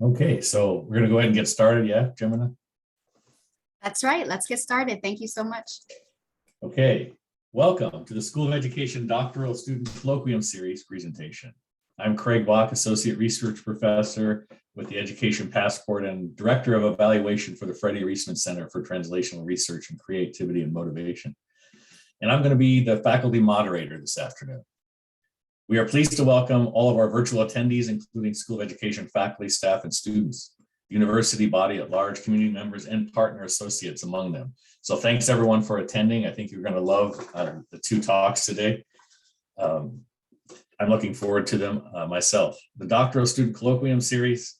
Okay, so we're going to go ahead and get started. Yeah, Gemini? That's right. Let's get started. Thank you so much. Okay, welcome to the School of Education Doctoral Student Colloquium Series presentation. I'm Craig Bach, Associate Research Professor with the Education Passport and Director of Evaluation for the Freddie Reisman Center for Translational Research and Creativity and Motivation. And I'm going to be the faculty moderator this afternoon. We are pleased to welcome all of our virtual attendees, including School of Education faculty, staff, and students, university body at large, community members, and partner associates among them. So thanks everyone for attending. I think you're going to love the two talks today. I'm looking forward to them myself. The Doctoral Student Colloquium series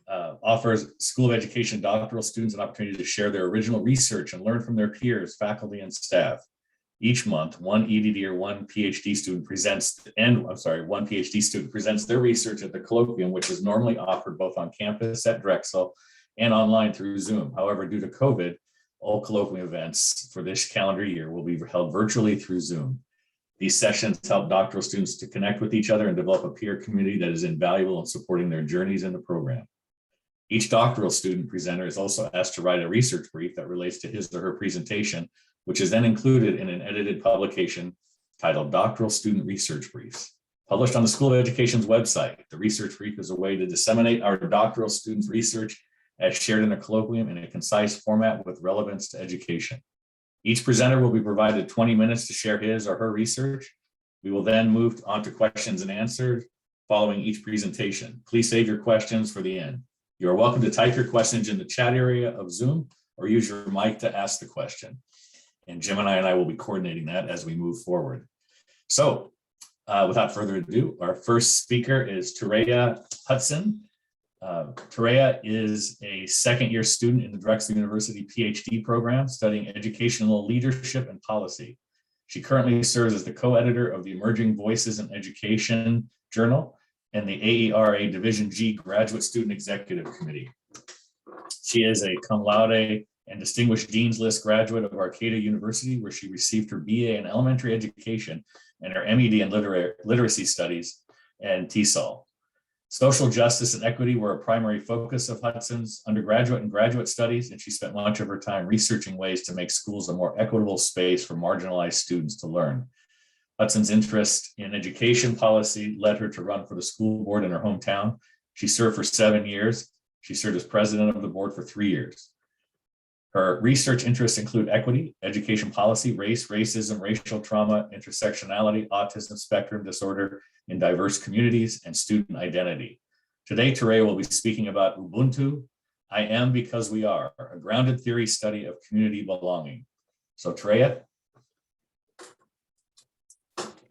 offers School of Education doctoral students an opportunity to share their original research and learn from their peers, faculty, and staff. Each month, one EDD or one PhD student presents, one PhD student presents their research at the colloquium, which is normally offered both on campus at Drexel and online through Zoom. However, due to COVID, all colloquium events for this calendar year will be held virtually through Zoom. These sessions help doctoral students to connect with each other and develop a peer community that is invaluable in supporting their journeys in the program. Each doctoral student presenter is also asked to write a research brief that relates to his or her presentation, which is then included in an edited publication titled Doctoral Student Research Briefs. Published on the School of Education's website, the research brief is a way to disseminate our doctoral students' research as shared in a colloquium in a concise format with relevance to education. Each presenter will be provided 20 minutes to share his or her research. We will then move on to questions and answers following each presentation. Please save your questions for the end. You are welcome to type your questions in the chat area of Zoom or use your mic to ask the question. And Gemini and I will be coordinating that as we move forward. So without further ado, our first speaker is Turea Hudson. Turea is a second-year student in the Drexel University PhD program studying educational leadership and policy. She currently serves as the co-editor of the Emerging Voices in Education Journal and the AERA Division G Graduate Student Executive Committee. She is a cum laude and Distinguished Dean's List graduate of Arcata University, where she received her BA in elementary education and her MED in literacy studies and TESOL. Social justice and equity were a primary focus of Hudson's undergraduate and graduate studies, and she spent much of her time researching ways to make schools a more equitable space for marginalized students to learn. Hudson's interest in education policy led her to run for the school board in her hometown. She served for 7 years. She served as president of the board for 3 years. Her research interests include equity, education policy, race, racism, racial trauma, intersectionality, autism spectrum disorder in diverse communities, and student identity. Today, Turea will be speaking about Ubuntu, I Am Because We Are, a grounded theory study of community belonging. So Turea.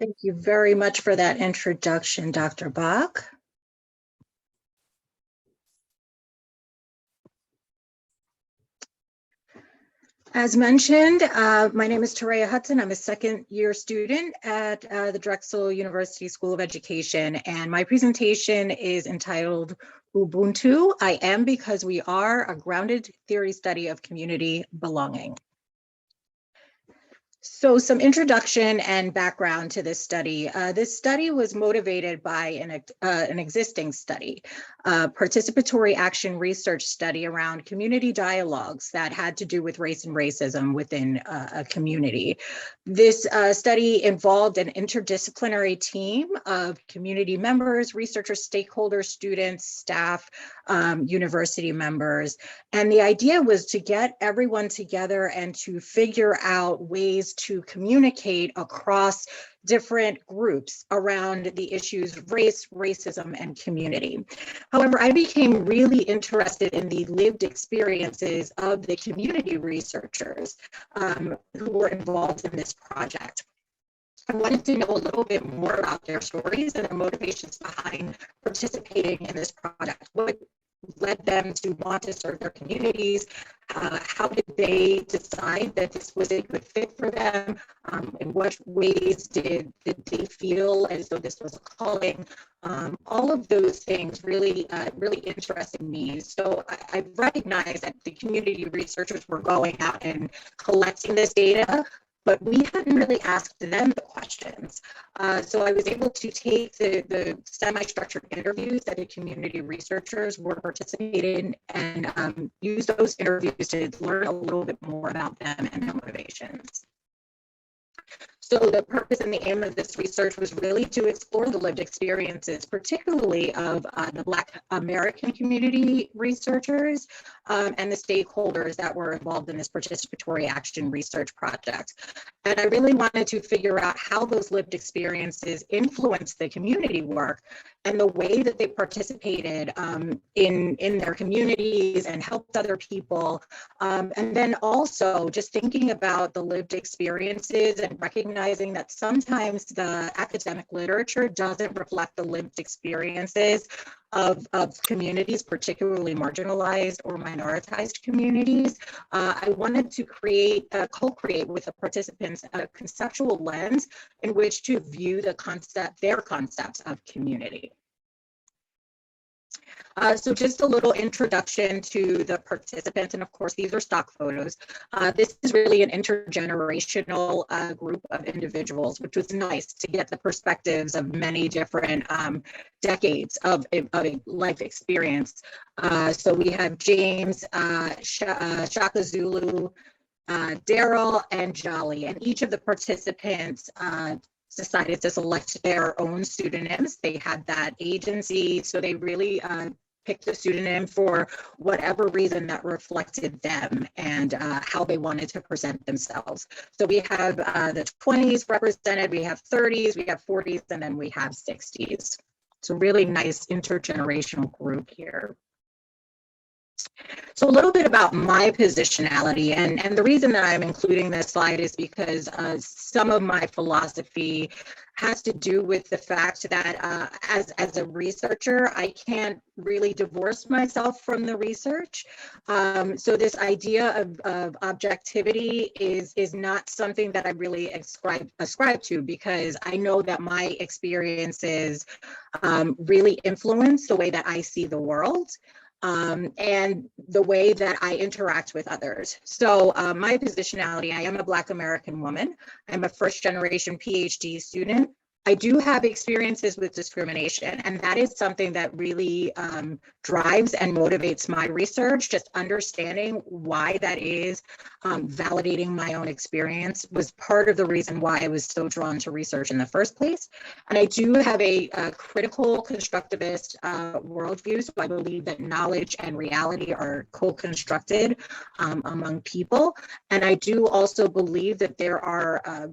Thank you very much for that introduction, Dr. Bach. As mentioned, my name is Turea Hudson. I'm a second-year student at the Drexel University School of Education, and my presentation is entitled Ubuntu, I Am Because We Are, a grounded theory study of community belonging. So some introduction and background to this study. This study was motivated by an existing study, a participatory action research study around community dialogues that had to do with race and racism within a community. This study involved an interdisciplinary team of community members, researchers, stakeholders, students, staff, university members. And the idea was to get everyone together and to figure out ways to communicate across different groups around the issues race, racism, and community. However, I became really interested in the lived experiences of the community researchers who were involved in this project. I wanted to know a little bit more about their stories and their motivations behind participating in this project. What led them to want to serve their communities? How did they decide that this was a good fit for them? In what ways did they feel as though this was a calling? All of those things really interested me. So I recognized that the community researchers were going out and collecting this data, but we hadn't really asked them the questions. So I was able to take the semi-structured interviews that the community researchers were participating in and use those interviews to learn a little bit more about them and their motivations. So the purpose and the aim of this research was really to explore the lived experiences, particularly of the Black American community researchers and the stakeholders that were involved in this participatory action research project. And I really wanted to figure out how those lived experiences influenced the community work and the way that they participated in their communities and helped other people. And then also just thinking about the lived experiences and recognizing that sometimes the academic literature doesn't reflect the lived experiences of communities, particularly marginalized or minoritized communities. I wanted to co-create with the participants a conceptual lens in which to view their concepts of community. So just a little introduction to the participants, and of course these are stock photos. This is really an intergenerational group of individuals, which was nice to get the perspectives of many different decades of life experience. So we have James, Shaka Zulu, Daryl, and Jolly, and each of the participants decided to select their own pseudonyms. They had that agency, so they really picked a pseudonym for whatever reason that reflected them and how they wanted to present themselves. So we have the 20s represented, we have 30s, we have 40s, and then we have 60s. It's a really nice intergenerational group here. So a little bit about my positionality, and the reason that I'm including this slide is because some of my philosophy has to do with the fact that as a researcher, I can't really divorce myself from the research. So this idea of objectivity is not something that I really ascribe to, because I know that my experiences really influence the way that I see the world. And the way that I interact with others. So my positionality, I am a Black American woman. I'm a first generation PhD student. I do have experiences with discrimination, and that is something that really drives and motivates my research. Just understanding why that is, validating my own experience was part of the reason why I was so drawn to research in the first place. And I do have a critical constructivist worldview, so I believe that knowledge and reality are co-constructed among people. And I do also believe that there are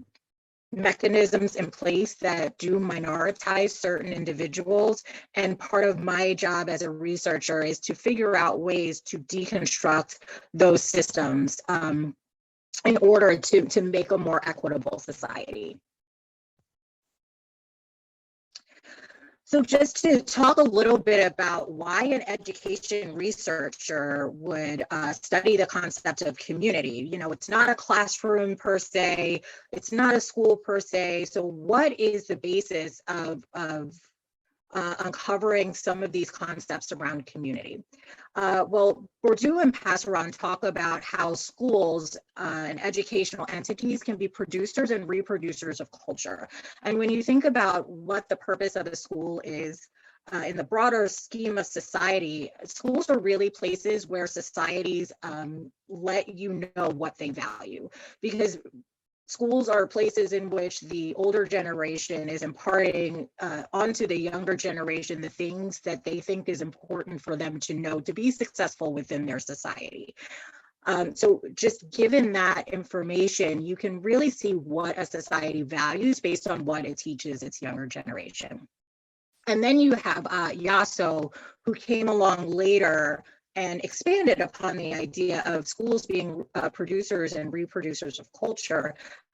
mechanisms in place that do minoritize certain individuals. And part of my job as a researcher is to figure out ways to deconstruct those systems in order to make a more equitable society. So just to talk a little bit about why an education researcher would study the concept of community. You know, it's not a classroom per se, it's not a school per se. So what is the basis of uncovering some of these concepts around community? Well, Bourdieu and Passeron talk about how schools and educational entities can be producers and reproducers of culture. And when you think about what the purpose of a school is, in the broader scheme of society, schools are really places where societies let you know what they value, because schools are places in which the older generation is imparting onto the younger generation the things that they think is important for them to know to be successful within their society. So just given that information, you can really see what a society values based on what it teaches its younger generation. And then you have Yasso, who came along later and expanded upon the idea of schools being producers and reproducers of culture,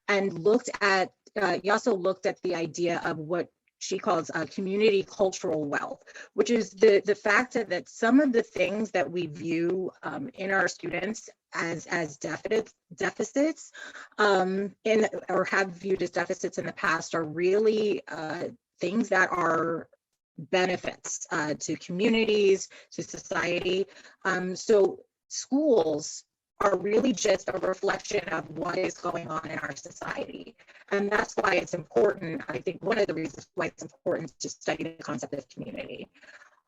and Yasso looked at the idea of what she calls community cultural wealth, which is the fact that some of the things that we view in our students as deficits or have viewed as deficits in the past are really things that are benefits to communities, to society. So schools are really just a reflection of what is going on in our society. And that's why it's important, I think one of the reasons why it's important to study the concept of community.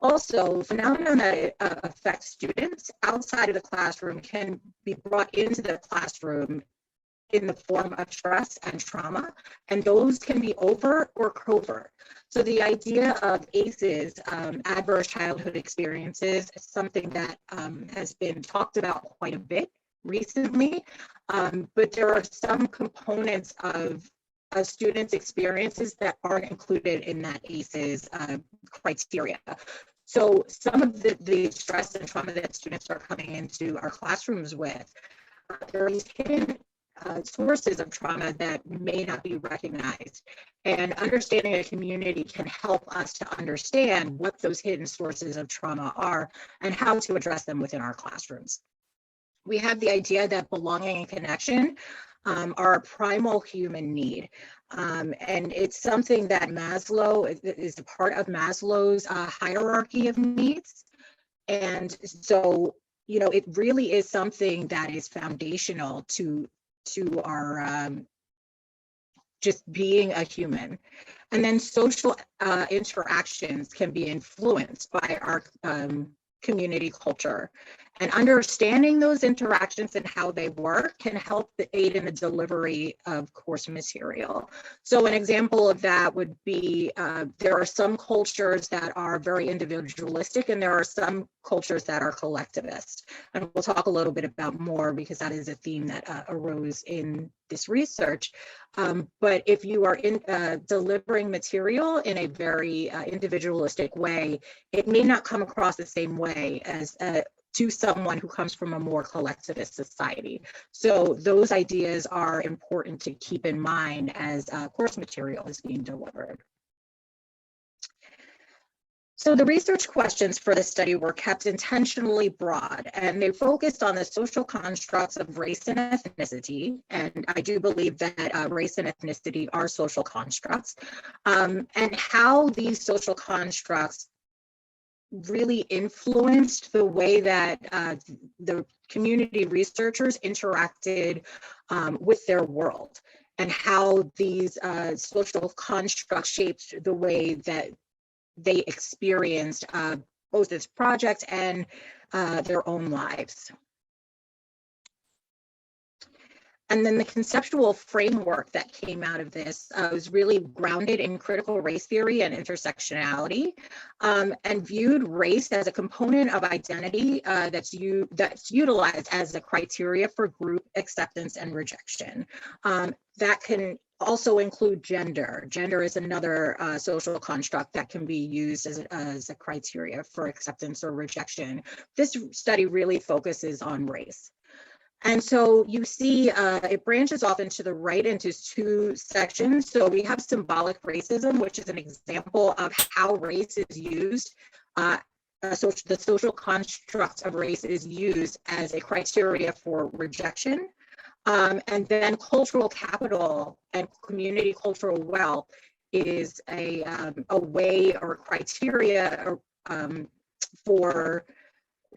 Also, phenomena that affect students outside of the classroom can be brought into the classroom in the form of stress and trauma, and those can be overt or covert. So the idea of ACEs, adverse childhood experiences, is something that has been talked about quite a bit recently, but there are some components of a student's experiences that aren't included in that ACEs criteria. So some of the stress and trauma that students are coming into our classrooms with, there are these hidden sources of trauma that may not be recognized. And understanding a community can help us to understand what those hidden sources of trauma are and how to address them within our classrooms. We have the idea that belonging and connection are a primal human need. And it's something that Maslow is a part of Maslow's hierarchy of needs. And so, you know, it really is something that is foundational to our just being a human. And then social interactions can be influenced by our community culture. And understanding those interactions and how they work can help aid in the delivery of course material. So an example of that would be, there are some cultures that are very individualistic and there are some cultures that are collectivist. And we'll talk a little bit about more because that is a theme that arose in this research. But if you are delivering material in a very individualistic way, it may not come across the same way as to someone who comes from a more collectivist society. So those ideas are important to keep in mind as course material is being delivered. So the research questions for the study were kept intentionally broad, and they focused on the social constructs of race and ethnicity. And I do believe that race and ethnicity are social constructs, and how these social constructs really influenced the way that the community researchers interacted with their world, and how these social constructs shaped the way that they experienced both this project and their own lives. And then the conceptual framework that came out of this was really grounded in critical race theory and intersectionality, and viewed race as a component of identity that's utilized as a criteria for group acceptance and rejection. That can also include gender. Gender is another social construct that can be used as a criteria for acceptance or rejection. This study really focuses on race. And so you see it branches off into the right into two sections. So we have symbolic racism, which is an example of how race is used. The social construct of race is used as a criteria for rejection. And then cultural capital and community cultural wealth is a way or criteria for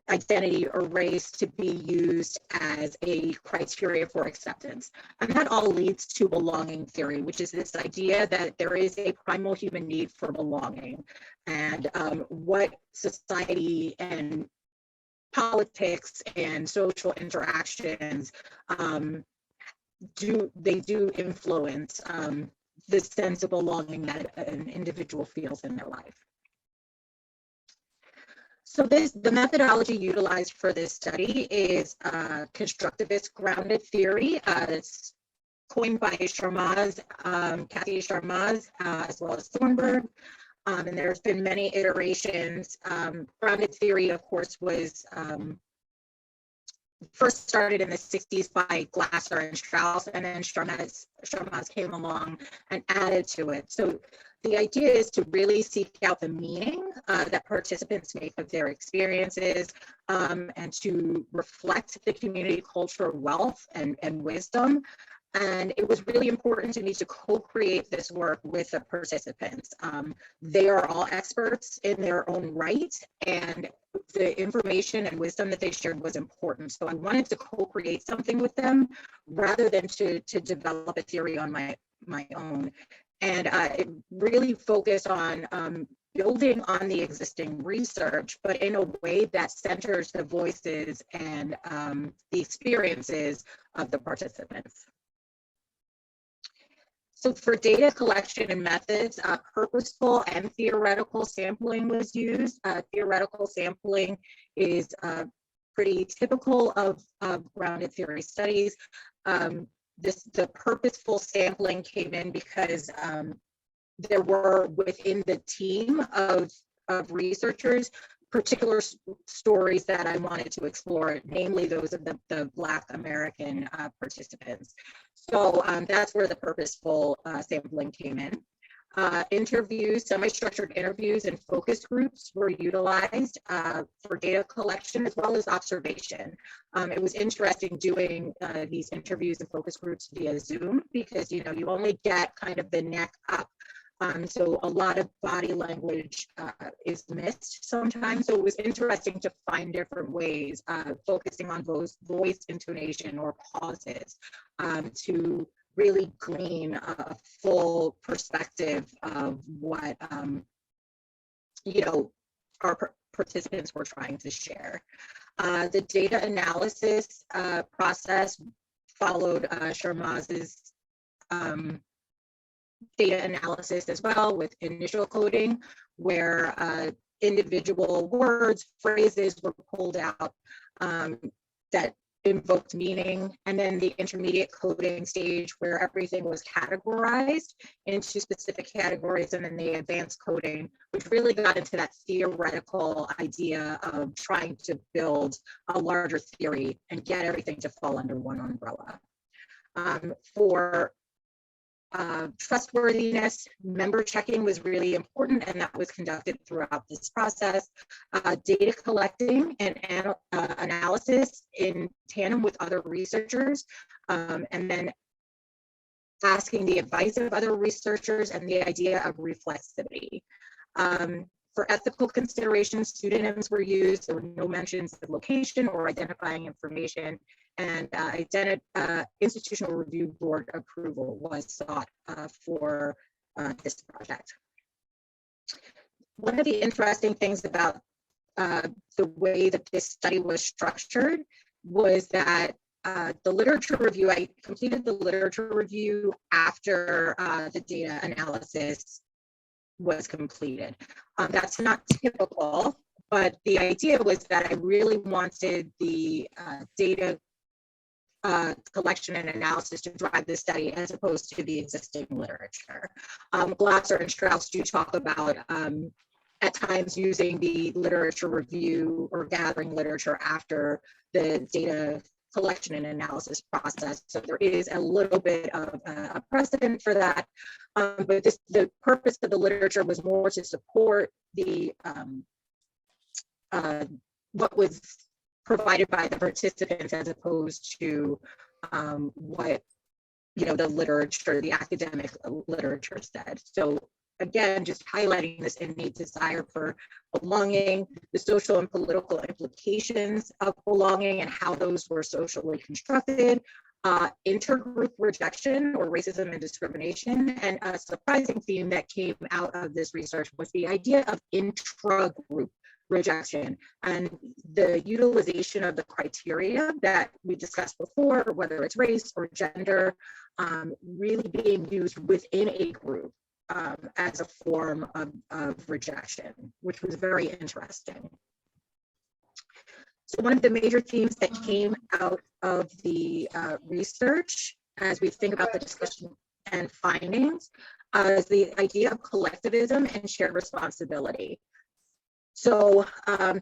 identity or race to be used as a criteria for acceptance. And that all leads to belonging theory, which is this idea that there is a primal human need for belonging, and what society and politics and social interactions do influence the sense of belonging that an individual feels in their life. So the methodology utilized for this study is constructivist grounded theory that's coined by Kathy Sharmaz, as well as Thornburg. And there's been many iterations. Grounded theory, of course, was first started in the 60s by Glasser and Strauss, and then Sharmaz came along and added to it. So the idea is to really seek out the meaning that participants make of their experiences, and to reflect the community cultural wealth and wisdom, And it was really important to me to co-create this work with the participants. They are all experts in their own right, and the information and wisdom that they shared was important. So I wanted to co-create something with them rather than to develop a theory on my own. And it really focused on building on the existing research, but in a way that centers the voices and the experiences of the participants. So for data collection and methods, purposeful and theoretical sampling was used. Theoretical sampling is pretty typical of grounded theory studies. The purposeful sampling came in because there were within the team of researchers particular stories that I wanted to explore, namely those of the Black American participants. So that's where the purposeful sampling came in. Interviews, semi-structured interviews and focus groups were utilized for data collection as well as observation. It was interesting doing these interviews and focus groups via Zoom because you only get kind of the neck up. So a lot of body language is missed sometimes. So it was interesting to find different ways, focusing on voice intonation or pauses to really glean a full perspective of what, our participants were trying to share. The data analysis process followed Sharmaz's data analysis as well, with initial coding, where individual words, phrases were pulled out that invoked meaning, and then the intermediate coding stage where everything was categorized into specific categories, and then the advanced coding, which really got into that theoretical idea of trying to build a larger theory and get everything to fall under one umbrella. For trustworthiness, member checking was really important, and that was conducted throughout this process. Data collecting and analysis in tandem with other researchers, and then asking the advice of other researchers and the idea of reflexivity. For ethical considerations, pseudonyms were used. There were no mentions of location or identifying information, and institutional review board approval was sought for this project. One of the interesting things about the way that this study was structured was that the literature review, I completed the literature review after the data analysis was completed. That's not typical, but the idea was that I really wanted the data collection and analysis to drive the study as opposed to the existing literature. Glasser and Strauss do talk about at times using the literature review or gathering literature after the data collection and analysis process. So there is a little bit of a precedent for that. But the purpose of the literature was more to support the what was provided by the participants as opposed to what the literature, the academic literature said. So again, just highlighting this innate desire for belonging, the social and political implications of belonging and how those were socially constructed, intergroup rejection or racism and discrimination. And a surprising theme that came out of this research was the idea of intragroup rejection and the utilization of the criteria that we discussed before, whether it's race or gender, really being used within a group as a form of rejection, which was very interesting. So one of the major themes that came out of the research as we think about the discussion and findings is the idea of collectivism and shared responsibility. So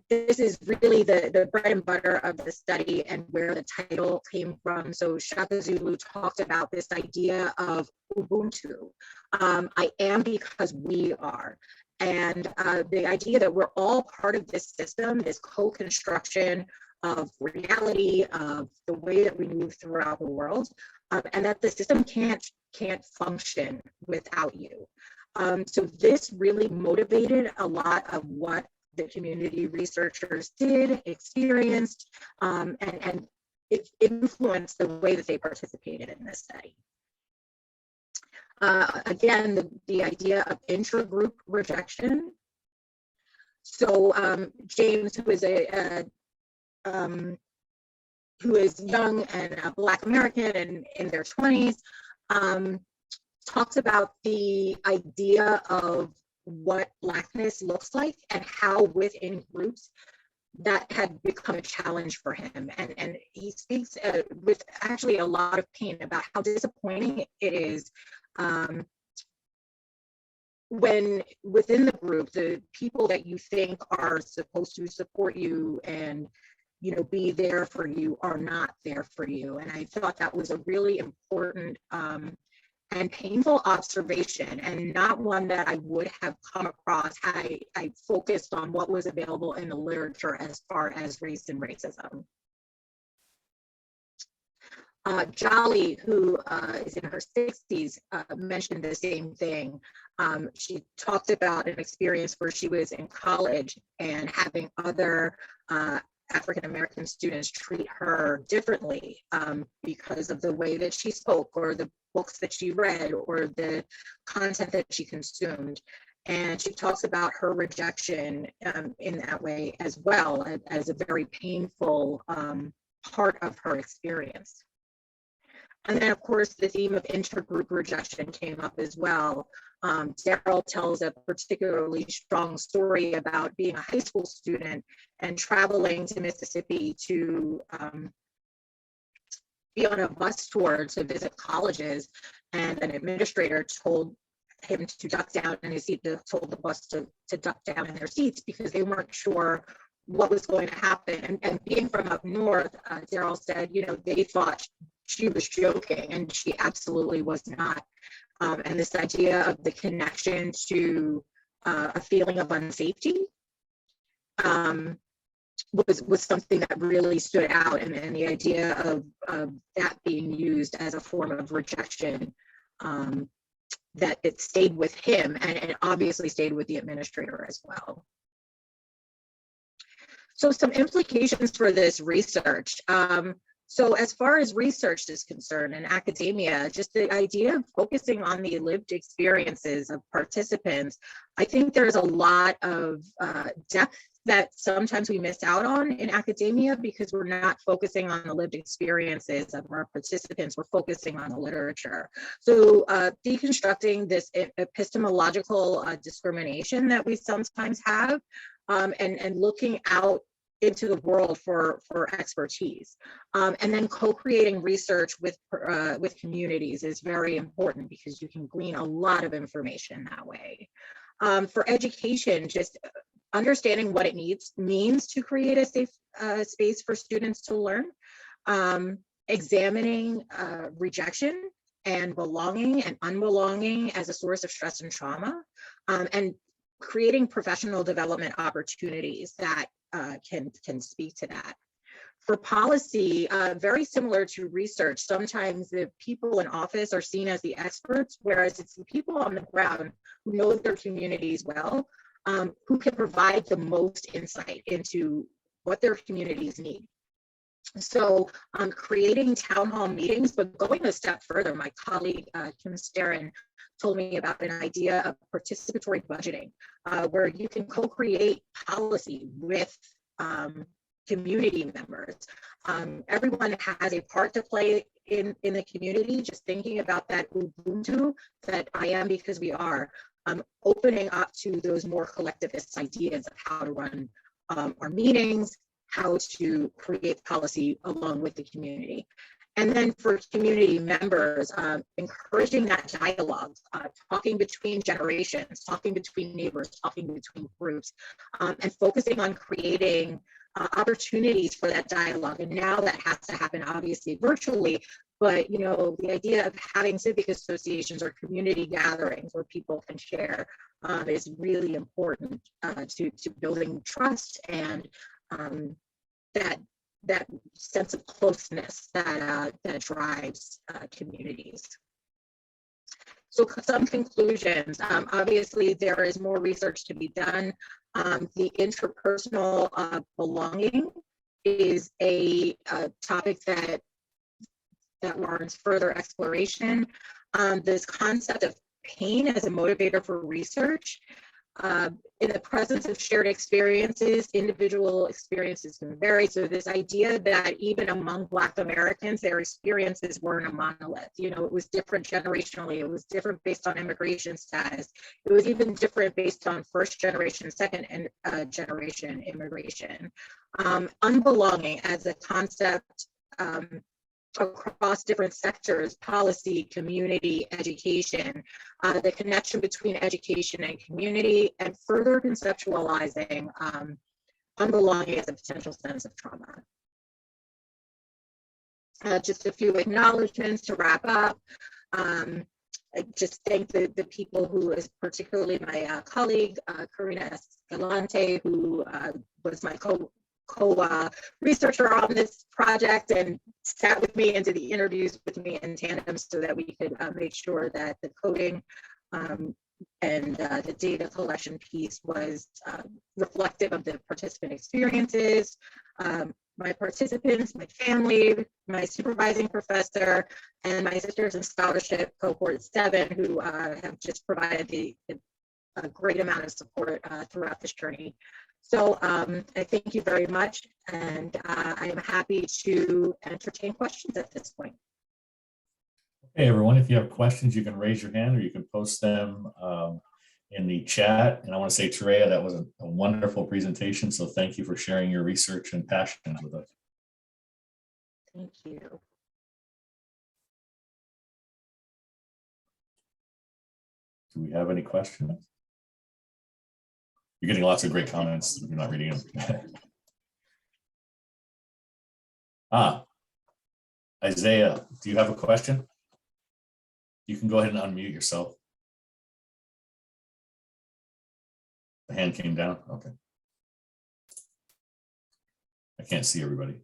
this is really the bread and butter of the study and where the title came from. So Shaka Zulu talked about this idea of Ubuntu. I am because we are. And the idea that we're all part of this system, this co-construction of reality, of the way that we move throughout the world. and that the system can't function without you. So this really motivated a lot of what the community researchers did, experienced, and it influenced the way that they participated in this study. Again, the idea of intragroup rejection. So James, who is young and a Black American and in their 20s, talks about the idea of what Blackness looks like and how within groups that had become a challenge for him. And he speaks with actually a lot of pain about how disappointing it is when within the group, the people that you think are supposed to support you and be there for you are not there for you. And I thought that was a really important and painful observation, and not one that I would have come across had I focused on what was available in the literature as far as race and racism. Jolly, who is in her 60s, mentioned the same thing. She talked about an experience where she was in college and having other African-American students treat her differently because of the way that she spoke or the books that she read or the content that she consumed. And she talks about her rejection in that way as well, as a very painful part of her experience. And then, of course, the theme of intergroup rejection came up as well. Daryl tells a particularly strong story about being a high school student and traveling to Mississippi to be on a bus tour to visit colleges, and an administrator told him to duck down in his seat, told the bus to duck down in their seats because they weren't sure what was going to happen. And being from up north, Daryl said, they thought she was joking, and she absolutely was not. And this idea of the connection to a feeling of unsafety was something that really stood out, and the idea of that being used as a form of rejection, that it stayed with him and it obviously stayed with the administrator as well. So some implications for this research. So as far as research is concerned in academia, just the idea of focusing on the lived experiences of participants, I think there's a lot of depth that sometimes we miss out on in academia because we're not focusing on the lived experiences of our participants, we're focusing on the literature. So deconstructing this epistemological discrimination that we sometimes have, and looking out into the world for expertise, and then co-creating research with communities is very important because you can glean a lot of information that way. For education, just understanding what it means to create a safe space for students to learn, examining rejection and belonging and unbelonging as a source of stress and trauma, and creating professional development opportunities that can speak to that. For policy, very similar to research, sometimes the people in office are seen as the experts, whereas it's the people on the ground who know their communities well, who can provide the most insight into what their communities need. So creating town hall meetings, but going a step further, my colleague Kim Starren told me about an idea of participatory budgeting, where you can co-create policy with community members. Everyone has a part to play in the community, just thinking about that Ubuntu, that I am because we are, opening up to those more collectivist ideas of how to run our meetings, how to create policy along with the community. And then for community members, encouraging that dialogue, talking between generations, talking between neighbors, talking between groups, and focusing on creating opportunities for that dialogue. And now that has to happen obviously virtually, but the idea of having civic associations or community gatherings where people can share is really important to building trust and that that sense of closeness that drives communities. So some conclusions. Obviously, there is more research to be done. The interpersonal belonging is a topic that warrants further exploration. This concept of pain as a motivator for research. In the presence of shared experiences, individual experiences can vary. So this idea that even among Black Americans, their experiences weren't a monolith. You know, it was different generationally. It was different based on immigration status. It was even different based on first generation, second generation immigration. Unbelonging as a concept across different sectors, policy, community, education, the connection between education and community, and further conceptualizing unbelonging as a potential sense of trauma. Just a few acknowledgements to wrap up. I just thank the people who is particularly my colleague, Karina Escalante, who was my co-researcher on this project and sat with me and did the interviews with me in tandem so that we could make sure that the coding and the data collection piece was reflective of the participant experiences, my participants, my family, my supervising professor, and my sisters in scholarship cohort 7 who have just provided a great amount of support throughout this journey. So I thank you very much, and I am happy to entertain questions at this point. Hey, everyone, if you have questions, you can raise your hand or you can post them in the chat. And I want to say, Turea, that was a wonderful presentation. So thank you for sharing your research and passions with us. Thank you. Do we have any questions? You're getting lots of great comments. You're not reading them. Isaiah, do you have a question? You can go ahead and unmute yourself. The hand came down. Okay. I can't see everybody.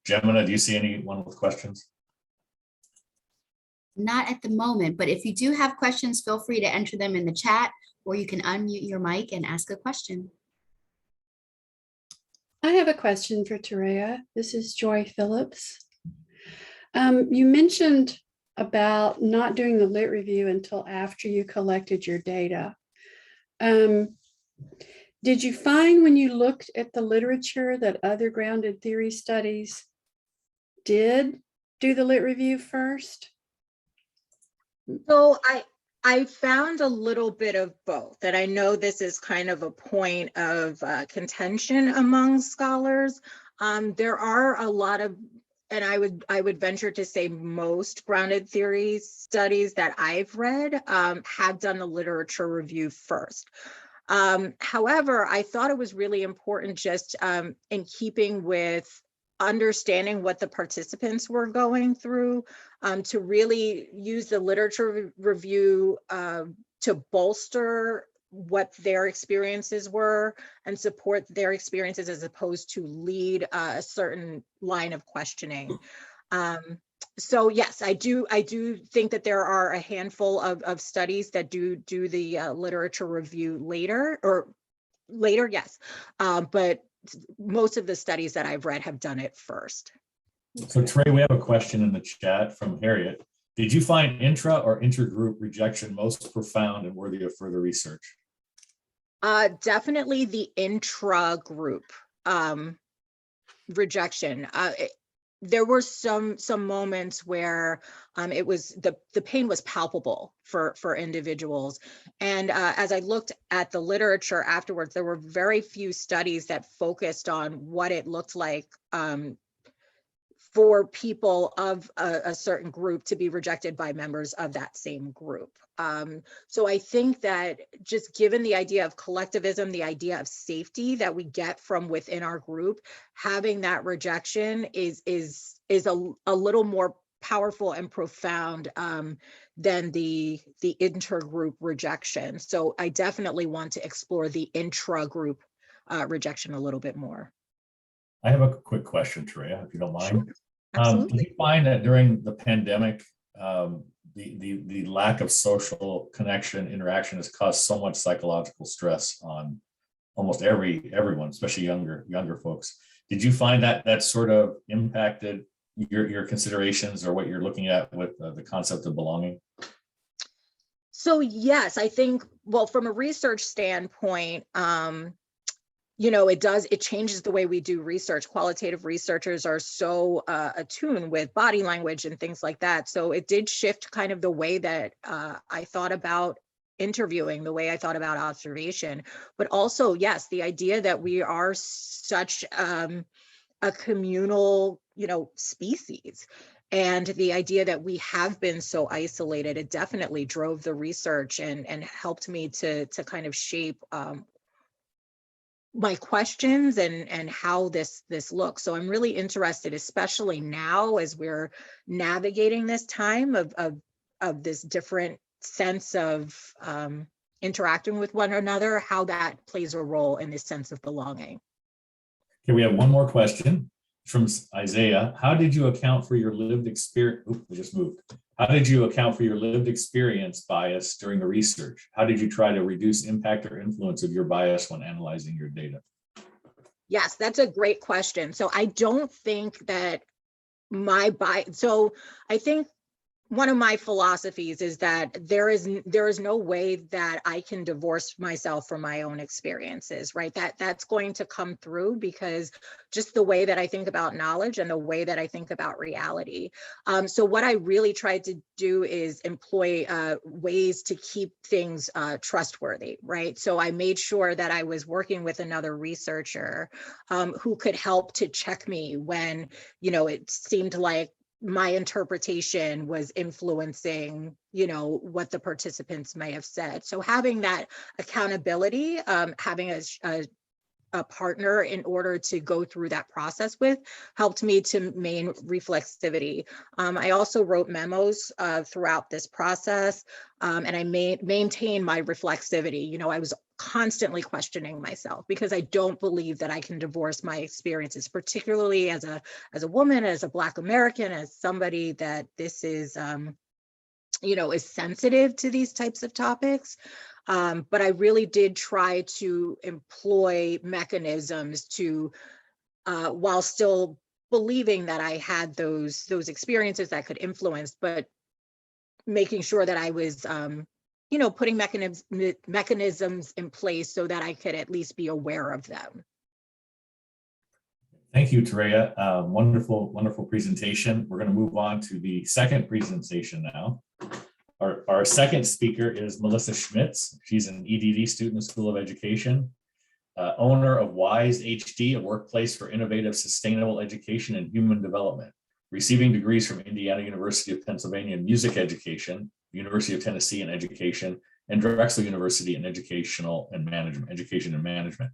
Gemina, do you see anyone with questions? Not at the moment, but if you do have questions, feel free to enter them in the chat, or you can unmute your mic and ask a question. I have a question for Turea. This is Joy Phillips. You mentioned about not doing the lit review until after you collected your data. Did you find when you looked at the literature that other grounded theory studies did do the lit review first? So I found a little bit of both, and I know this is kind of a point of contention among scholars. There are a lot of, and I would venture to say most grounded theory studies that I've read have done the literature review first. However, I thought it was really important just in keeping with understanding what the participants were going through, to really use the literature review to bolster what their experiences were and support their experiences as opposed to lead a certain line of questioning. So yes, I do think that there are a handful of studies that do the literature review later, yes, but most of the studies that I've read have done it first. So Trey, we have a question in the chat from Harriet. Did you find intra or intergroup rejection most profound and worthy of further research? Definitely the intra-group rejection. There were some moments where it was the pain was palpable for individuals, and as I looked at the literature afterwards, there were very few studies that focused on what it looked like for people of a certain group to be rejected by members of that same group. So I think that just given the idea of collectivism, the idea of safety that we get from within our group, having that rejection is a little more powerful and profound than the intergroup rejection. So I definitely want to explore the intra-group rejection a little bit more. I have a quick question, Turea, if you don't mind. Sure, Did absolutely. you find that during the pandemic, the lack of social connection, interaction has caused so much psychological stress on almost everyone, especially younger folks? Did you find that that sort of impacted your considerations or what you're looking at with the concept of belonging? So yes, I think, well, from a research standpoint, it changes the way we do research. Qualitative researchers are so attuned with body language and things like that. So it did shift kind of the way that I thought about interviewing, the way I thought about observation. But also, yes, the idea that we are such a communal, species. And the idea that we have been so isolated, it definitely drove the research and helped me to kind of shape my questions and how this looks. So I'm really interested, especially now as we're navigating this time of this different sense of interacting with one another, how that plays a role in this sense of belonging. Okay, we have one more question from Isaiah. How did you account for your lived experience? We just moved. How did you account for your lived experience bias during the research? How did you try to reduce impact or influence of your bias when analyzing your data? Yes, that's a great question. So I don't think that I think one of my philosophies is that there is no way that I can divorce myself from my own experiences, right? That's going to come through because just the way that I think about knowledge and the way that I think about reality. So what I really tried to do is employ ways to keep things trustworthy, right? So I made sure that I was working with another researcher who could help to check me when, it seemed like my interpretation was influencing, what the participants may have said. So having that accountability, having a partner in order to go through that process with, helped me to maintain reflexivity. I also wrote memos throughout this process, and I maintained my reflexivity. I was constantly questioning myself because I don't believe that I can divorce my experiences, particularly as a woman, as a Black American, as somebody that this is, is sensitive to these types of topics. But I really did try to employ mechanisms to, while still believing that I had those experiences that could influence, but making sure that I was, putting mechanisms in place so that I could at least be aware of them. Thank you, Turea. Wonderful presentation. We're going to move on to the second presentation now. Our second speaker is Melissa Schmitz. She's an EDD student in the School of Education, owner of WISE HD, a workplace for innovative, sustainable education and human development, receiving degrees from Indiana University of Pennsylvania in music education, University of Tennessee in education, and Drexel University in education and management.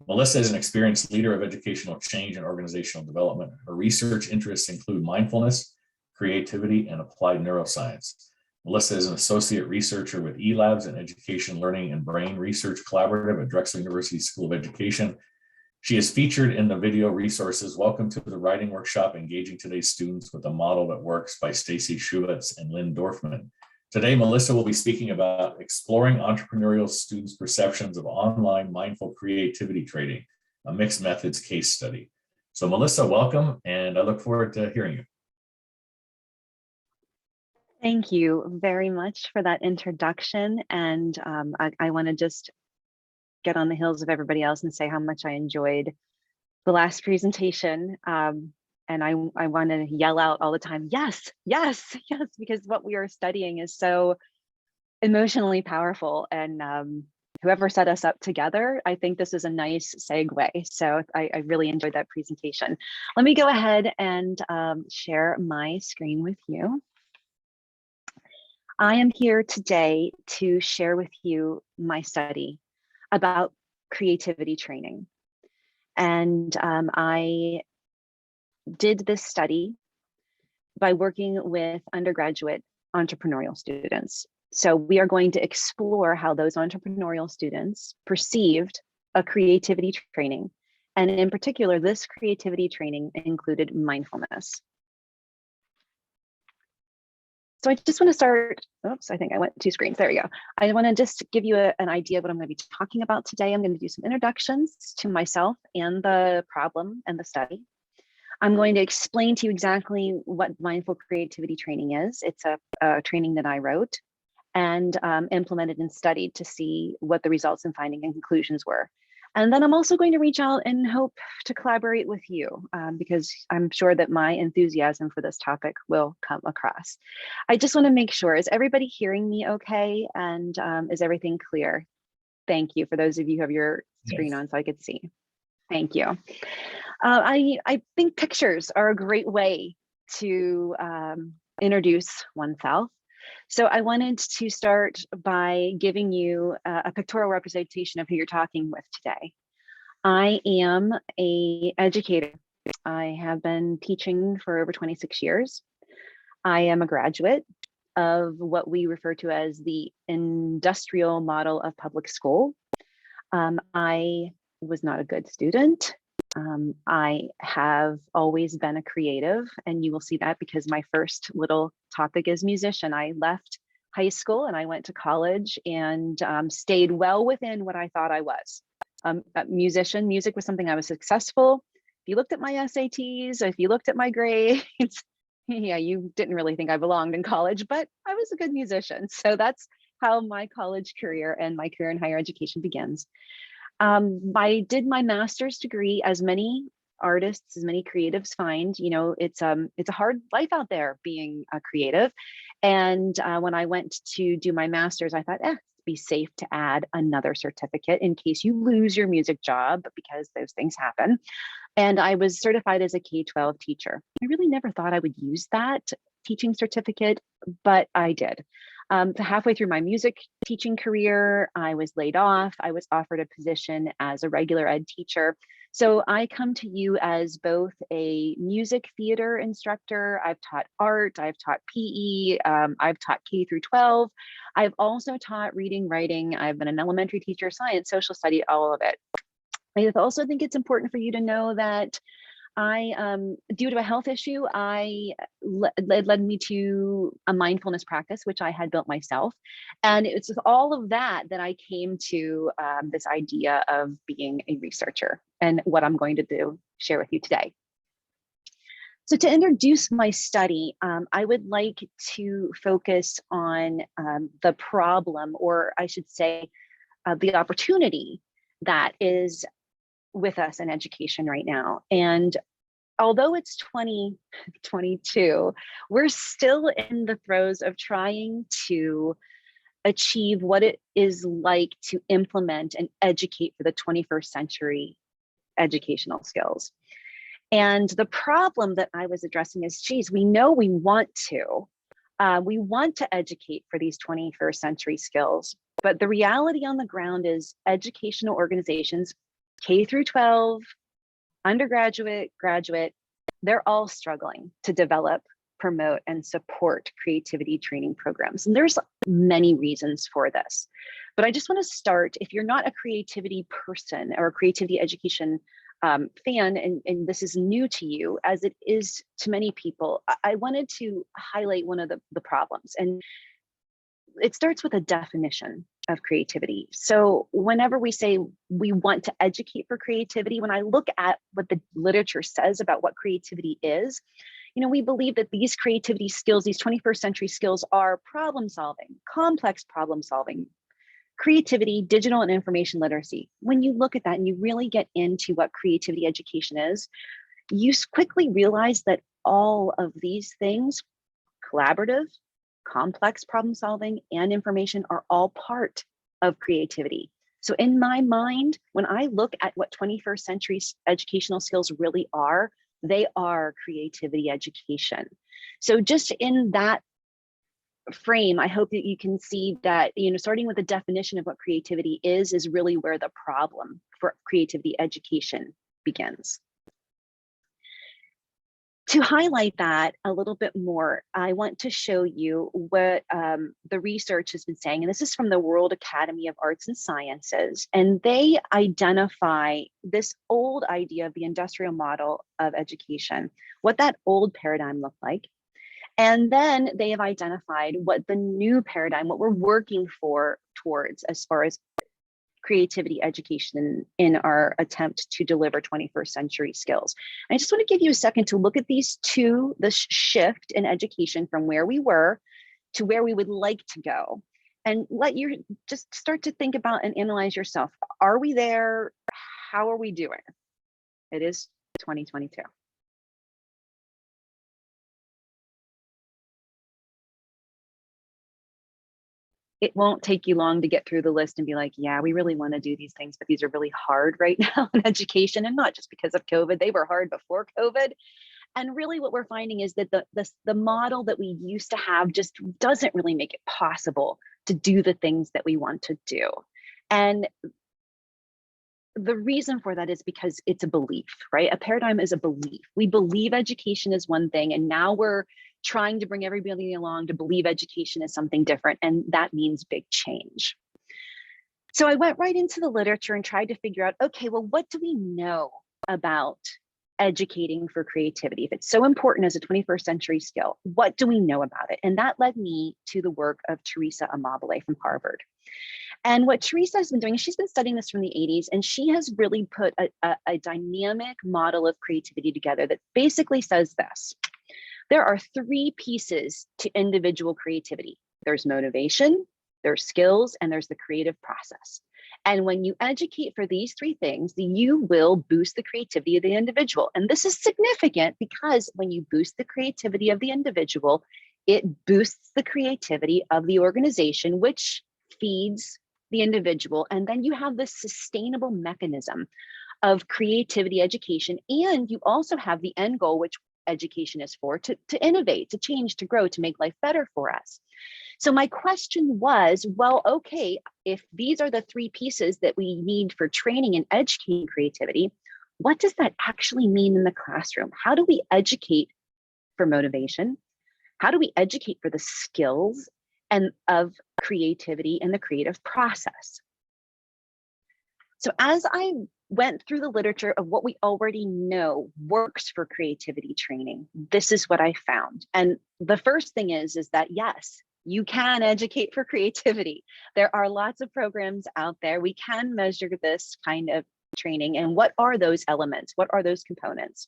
Melissa is an experienced leader of educational change and organizational development. Her research interests include mindfulness, creativity, and applied neuroscience. Melissa is an associate researcher with eLabs and Education, Learning, and Brain Research Collaborative at Drexel University School of Education. She is featured in the video resources Welcome to the Writing Workshop, Engaging Today's Students with a Model That Works by Stacy Schubitz and Lynn Dorfman. Today, Melissa will be speaking about exploring entrepreneurial students' perceptions of online mindful creativity training, a mixed methods case study. So Melissa, welcome, and I look forward to hearing you. Thank you very much for that introduction. And I want to just get on the heels of everybody else and say how much I enjoyed the last presentation. And I want to yell out all the time, yes, yes, yes, because what we are studying is so emotionally powerful. And whoever set us up together, I think this is a nice segue. So I really enjoyed that presentation. Let me go ahead and share my screen with you. I am here today to share with you my study about creativity training. And I did this study by working with undergraduate entrepreneurial students. So we are going to explore how those entrepreneurial students perceived a creativity training And in particular, this creativity training included mindfulness. So I just want to start, oops, I think I went 2 screens. There we go. I want to just give you an idea of what I'm going to be talking about today. I'm going to do some introductions to myself and the problem and the study. I'm going to explain to you exactly what mindful creativity training is. It's a training that I wrote and implemented and studied to see what the results and findings and conclusions were. And then I'm also going to reach out and hope to collaborate with you because I'm sure that my enthusiasm for this topic will come across. I just want to make sure, is everybody hearing me okay? And is everything clear? Thank you for those of you who have your screen on so I could see. Thank you. I think pictures are a great way to introduce oneself. So I wanted to start by giving you a pictorial representation of who you're talking with today. I am an educator. I have been teaching for over 26 years. I am a graduate of what we refer to as the industrial model of public school. I was not a good student. I have always been a creative, and you will see that because my first little topic is musician. I left high school and I went to college and stayed well within what I thought I was. A musician, music was something I was successful. If you looked at my SATs, if you looked at my grades, yeah, you didn't really think I belonged in college, but I was a good musician. So that's how my college career and my career in higher education begins. I did my master's degree, as many artists, as many creatives find, you know, it's a hard life out there being a creative. And when I went to do my master's, I thought, it'd be safe to add another certificate in case you lose your music job, because those things happen. And I was certified as a K-12 teacher. I really never thought I would use that teaching certificate, but I did. Halfway through my music teaching career, I was laid off. I was offered a position as a regular ed teacher. So I come to you as both a music theater instructor. I've taught art, I've taught PE, I've taught K through 12. I've also taught reading, writing. I've been an elementary teacher, science, social study, all of it. I also think it's important for you to know that due to a health issue, led me to a mindfulness practice, which I had built myself. And it's with all of that that I came to this idea of being a researcher and what I'm going to share with you today. So to introduce my study, I would like to focus on the problem, or I should say, the opportunity that is with us in education right now. And although it's 2022, we're still in the throes of trying to achieve what it is like to implement and educate for the 21st century educational skills. And the problem that I was addressing is, geez, we know we want to educate for these 21st century skills, but the reality on the ground is educational organizations, K through 12, undergraduate, graduate, they're all struggling to develop, promote, and support creativity training programs. And there's many reasons for this. But I just want to start, if you're not a creativity person or a creativity education fan, and this is new to you, as it is to many people, I wanted to highlight one of the problems. And it starts with a definition of creativity. So whenever we say we want to educate for creativity, when I look at what the literature says about what creativity is, you know, we believe that these creativity skills, these 21st century skills, are problem solving, complex problem solving, creativity, digital and information literacy. When you look at that and you really get into what creativity education is, you quickly realize that all of these things, collaborative, complex problem solving, and information, are all part of creativity. So in my mind, when I look at what 21st century educational skills really are, they are creativity education. So just in that frame, I hope that you can see that, you know, starting with the definition of what creativity is really where the problem for creativity education begins. To highlight that a little bit more, I want to show you what the research has been saying, and this is from the World Academy of Arts and Sciences, and they identify this old idea of the industrial model of education, what that old paradigm looked like, and then they have identified what the new paradigm, what we're working towards as far as creativity education in our attempt to deliver 21st century skills. I just want to give you a second to look at these two, the shift in education from where we were to where we would like to go, and let you just start to think about and analyze yourself. Are we there? How are we doing? It is 2022. It won't take you long to get through the list and be like, yeah, we really want to do these things, but these are really hard right now in education, and not just because of COVID. They were hard before COVID. And really what we're finding is that the model that we used to have just doesn't really make it possible to do the things that we want to do. And the reason for that is because it's a belief, right? A paradigm is a belief. We believe education is one thing, and now we're trying to bring everybody along to believe education is something different, and that means big change. So I went right into the literature and tried to figure out, okay, well, what do we know about educating for creativity? If it's so important as a 21st century skill, what do we know about it? And that led me to the work of Turea Hudson from Harvard. And what Teresa has been doing is she's been studying this from the 80s, and she has really put a dynamic model of creativity together that basically says this. There are three pieces to individual creativity. There's motivation, there's skills, and there's the creative process. And when you educate for these three things, you will boost the creativity of the individual. And this is significant because when you boost the creativity of the individual, it boosts the creativity of the organization, which feeds the individual. And then you have this sustainable mechanism of creativity education. And you also have the end goal, which education is for, to innovate, to change, to grow, to make life better for us. So my question was, well, okay, if these are the three pieces that we need for training and educating creativity, what does that actually mean in the classroom? How do we educate for motivation? How do we educate for the skills and of creativity and the creative process? So as I went through the literature of what we already know works for creativity training, this is what I found. And the first thing is that yes, you can educate for creativity. There are lots of programs out there. We can measure this kind of training. And what are those elements? What are those components?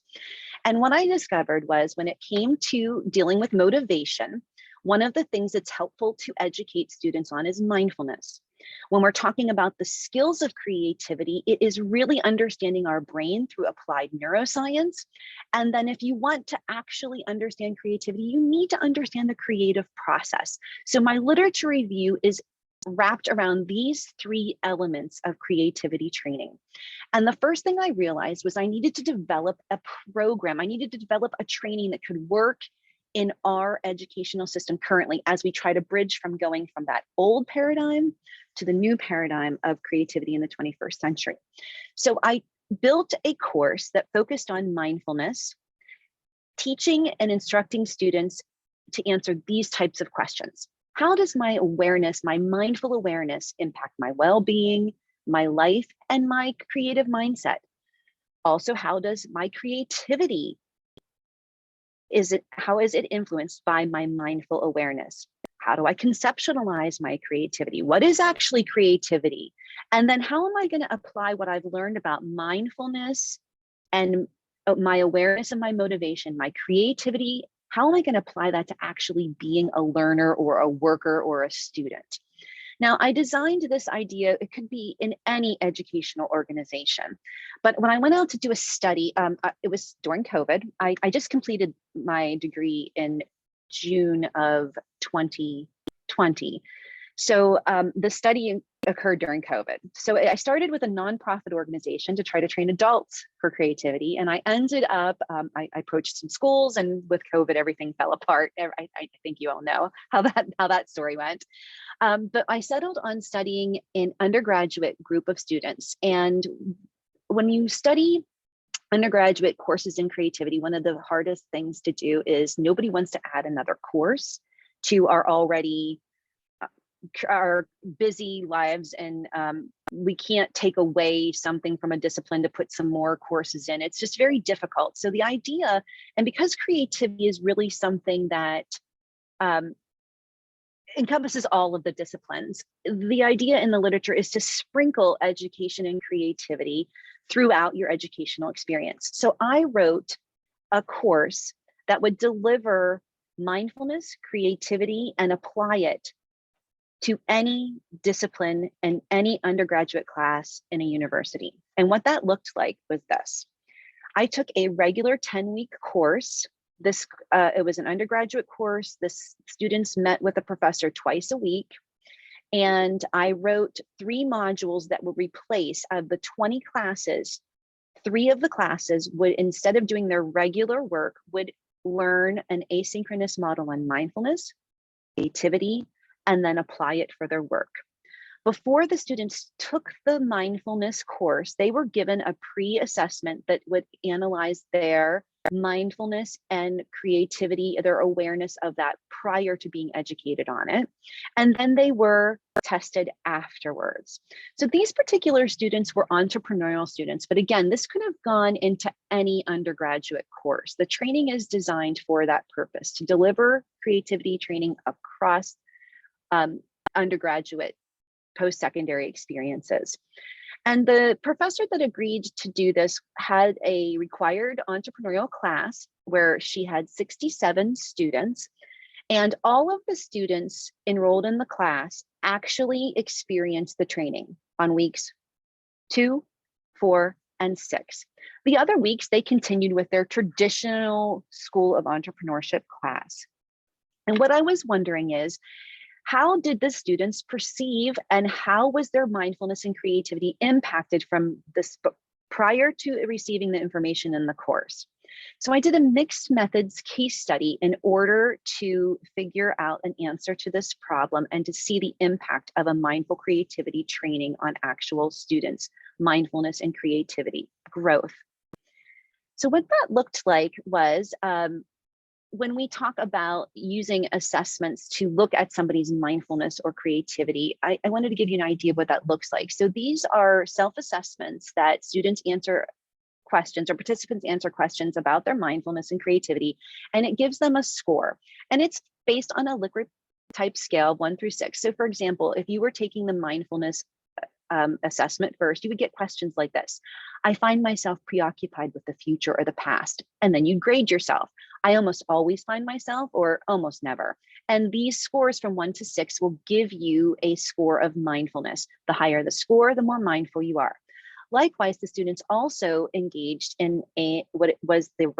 And what I discovered was when it came to dealing with motivation, one of the things that's helpful to educate students on is mindfulness. When we're talking about the skills of creativity, it is really understanding our brain through applied neuroscience. And then if you want to actually understand creativity, you need to understand the creative process. So my literature review is wrapped around these three elements of creativity training. And the first thing I realized was I needed to develop a program. I needed to develop a training that could work in our educational system currently as we try to bridge from going from that old paradigm to the new paradigm of creativity in the 21st century. So I built a course that focused on mindfulness, teaching and instructing students to answer these types of questions. How does my awareness, my mindful awareness, impact my well-being, my life, and my creative mindset? Also, how does my creativity, how is it influenced by my mindful awareness? How do I conceptualize my creativity? What is actually creativity? And then how am I going to apply what I've learned about mindfulness and my awareness and my motivation, my creativity? How am I going to apply that to actually being a learner or a worker or a student? Now, I designed this idea, it could be in any educational organization. But when I went out to do a study, it was during COVID. I just completed my degree in June of 2020. So the study occurred during COVID. So I started with a nonprofit organization to try to train adults for creativity. And I ended up, I approached some schools, and with COVID, everything fell apart. I think you all know how that story went. But I settled on studying an undergraduate group of students. And when you study undergraduate courses in creativity, one of the hardest things to do is nobody wants to add another course to our already our busy lives, and we can't take away something from a discipline to put some more courses in. It's just very difficult. So the idea, and because creativity is really something that encompasses all of the disciplines, the idea in the literature is to sprinkle education and creativity throughout your educational experience. So I wrote a course that would deliver mindfulness, creativity, and apply it to any discipline and any undergraduate class in a university. And what that looked like was this. I took a regular 10-week course. It was an undergraduate course. The students met with a professor twice a week. And I wrote 3 modules that would replace, out of the 20 classes, 3 of the classes would, instead of doing their regular work, would learn an asynchronous model on mindfulness, creativity, and then apply it for their work. Before the students took the mindfulness course, they were given a pre-assessment that would analyze their mindfulness and creativity, their awareness of that prior to being educated on it. And then they were tested afterwards. So these particular students were entrepreneurial students, but again, this could have gone into any undergraduate course. The training is designed for that purpose, to deliver creativity training across undergraduate, post-secondary experiences. And the professor that agreed to do this had a required entrepreneurial class where she had 67 students, and all of the students enrolled in the class actually experienced the training on weeks 2, 4, and 6. The other weeks, they continued with their traditional School of Entrepreneurship class. And what I was wondering is, how did the students perceive and how was their mindfulness and creativity impacted from this prior to receiving the information in the course? So I did a mixed methods case study in order to figure out an answer to this problem and to see the impact of a mindful creativity training on actual students' mindfulness and creativity growth. So what that looked like was, when we talk about using assessments to look at somebody's mindfulness or creativity, I wanted to give you an idea of what that looks like. So these are self-assessments that students answer questions, or participants answer questions about their mindfulness and creativity, and it gives them a score. And it's based on a Likert type scale, 1 through 6. So for example, if you were taking the mindfulness assessment first, you would get questions like this. I find myself preoccupied with the future or the past. And then you grade yourself. I almost always find myself, or almost never. And these scores from 1 to 6 will give you a score of mindfulness. The higher the score, the more mindful you are. Likewise, the students also engaged in what it was the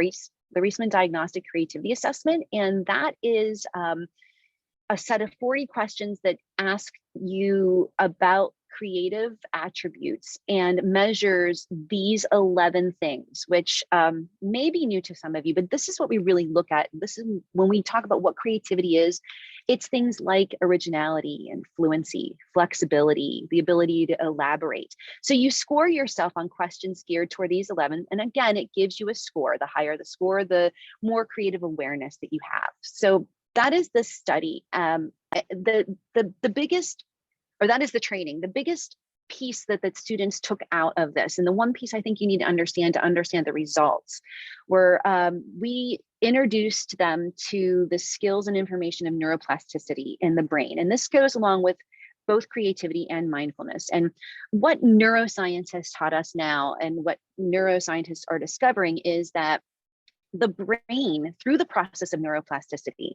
Reisman Diagnostic Creativity Assessment. And that is a set of 40 questions that ask you about creative attributes and measures these 11 things, which may be new to some of you, but this is what we really look at. This is when we talk about what creativity is. It's things like originality and fluency, flexibility, the ability to elaborate. So you score yourself on questions geared toward these 11. And again, it gives you a score. The higher the score, the more creative awareness that you have. So that is the study. The biggest, or that is the training. The biggest piece that the students took out of this, and the one piece I think you need to understand the results, were we introduced them to the skills and information of neuroplasticity in the brain. And this goes along with both creativity and mindfulness. And what neuroscience has taught us now, and what neuroscientists are discovering, is that the brain, through the process of neuroplasticity,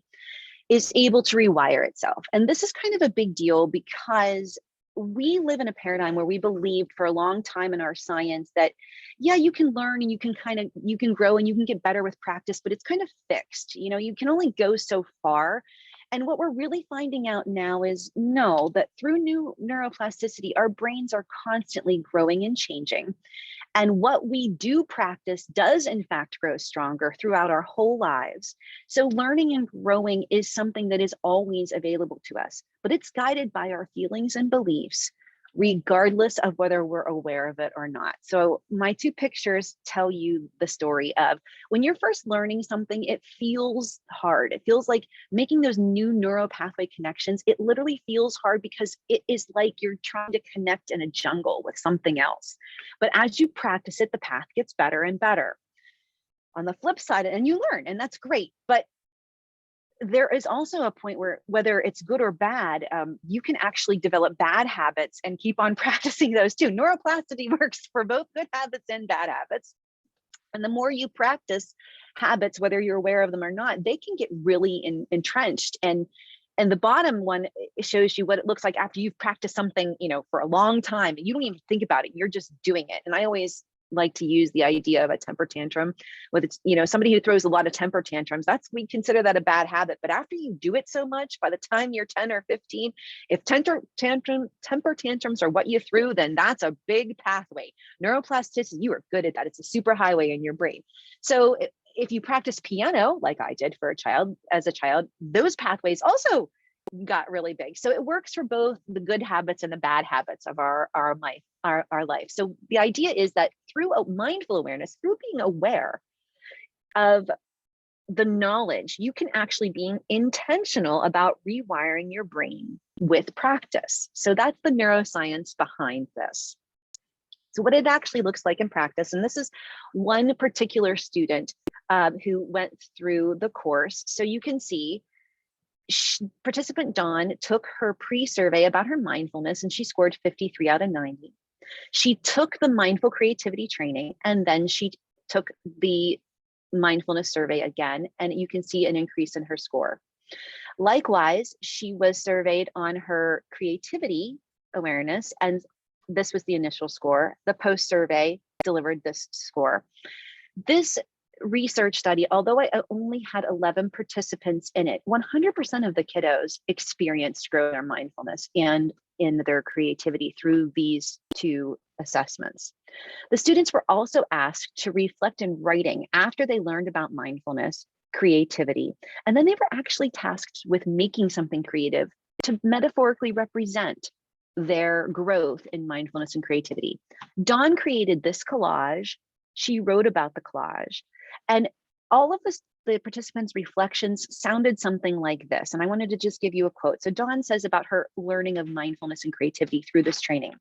is able to rewire itself. And this is kind of a big deal because we live in a paradigm where we believed for a long time in our science that, yeah, you can learn and you can grow and you can get better with practice, but it's kind of fixed. You know, you can only go so far. And what we're really finding out now is no, that through new neuroplasticity, our brains are constantly growing and changing. And what we do practice does in fact grow stronger throughout our whole lives. So learning and growing is something that is always available to us, but it's guided by our feelings and beliefs, regardless of whether we're aware of it or not. So my two pictures tell you the story of when you're first learning something, it feels hard. It feels like making those new neural pathway connections. It literally feels hard because it is like you're trying to connect in a jungle with something else. But as you practice it, the path gets better and better. On the flip side, and you learn, and that's great. But there is also a point where whether it's good or bad, you can actually develop bad habits and keep on practicing those too. Neuroplasticity works for both good habits and bad habits. And the more you practice habits, whether you're aware of them or not, they can get really entrenched. And the bottom one shows you what it looks like after you've practiced something, for a long time. You don't even think about it. You're just doing it. And I always like to use the idea of a temper tantrum with somebody who throws a lot of temper tantrums. We consider that a bad habit. But after you do it so much, by the time you're 10 or 15, if temper tantrums are what you threw, then that's a big pathway. Neuroplasticity, you are good at that. It's a super highway in your brain. So if you practice piano, like I did as a child, those pathways also got really big. So it works for both the good habits and the bad habits of our life. So the idea is that through a mindful awareness, through being aware of the knowledge, you can actually be intentional about rewiring your brain with practice. So that's the neuroscience behind this. So what it actually looks like in practice, and this is one particular student who went through the course. So you can see participant Dawn took her pre-survey about her mindfulness and she scored 53 out of 90. She took the mindful creativity training and then she took the mindfulness survey again, and you can see an increase in her score. Likewise, she was surveyed on her creativity awareness, and this was the initial score. The post-survey delivered this score. This research study, although I only had 11 participants in it, 100% of the kiddos experienced growth in their mindfulness and in their creativity through these two assessments. The students were also asked to reflect in writing after they learned about mindfulness, creativity, and then they were actually tasked with making something creative to metaphorically represent their growth in mindfulness and creativity. Dawn created this collage. She wrote about the collage. And all of the participants' reflections sounded something like this. And I wanted to just give you a quote. So Dawn says about her learning of mindfulness and creativity through this training.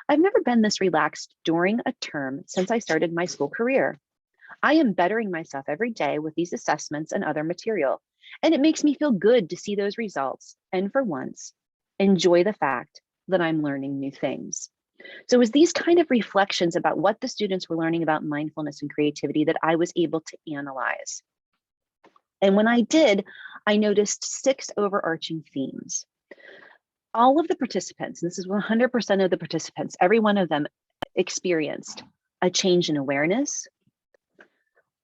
I've never been this relaxed during a term since I started my school career. I am bettering myself every day with these assessments and other material. And it makes me feel good to see those results. And for once, enjoy the fact that I'm learning new things. So it was these kind of reflections about what the students were learning about mindfulness and creativity that I was able to analyze. And when I did, I noticed 6 overarching themes. All of the participants, and this is 100% of the participants, every one of them experienced a change in awareness,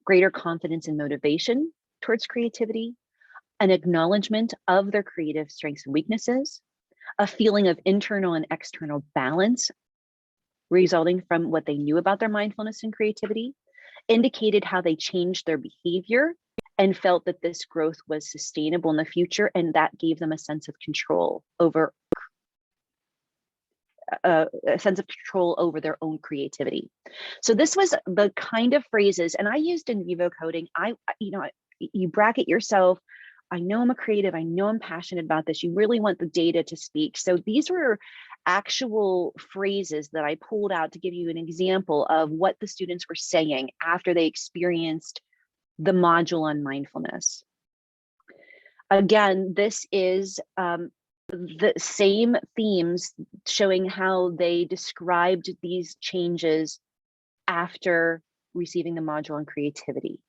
greater confidence and motivation towards creativity, an acknowledgement of their creative strengths and weaknesses, a feeling of internal and external balance resulting from what they knew about their mindfulness and creativity, indicated how they changed their behavior and felt that this growth was sustainable in the future, and that gave them a sense of control over their own creativity. So this was the kind of phrases, and I used in vivo coding. You bracket yourself. I know I'm a creative. I know I'm passionate about this. You really want the data to speak. So these were actual phrases that I pulled out to give you an example of what the students were saying after they experienced the module on mindfulness. Again, this is the same themes showing how they described these changes after receiving the module on creativity.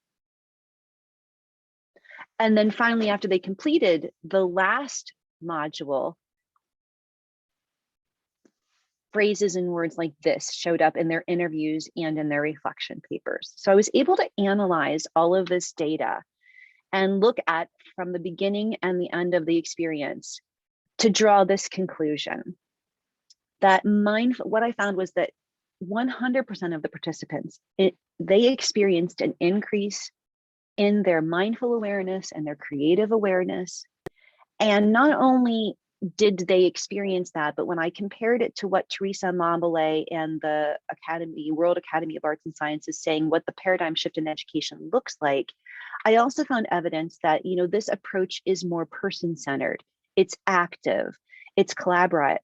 And then finally, after they completed the last module, phrases and words like this showed up in their interviews and in their reflection papers. So I was able to analyze all of this data and look at from the beginning and the end of the experience to draw this conclusion that what I found was that 100% of the participants, they experienced an increase in their mindful awareness and their creative awareness. And not only did they experience that? But when I compared it to what Teresa Mambale and the World Academy of Arts and Sciences saying what the paradigm shift in education looks like, I also found evidence that, this approach is more person-centered. It's active, it's collaborative,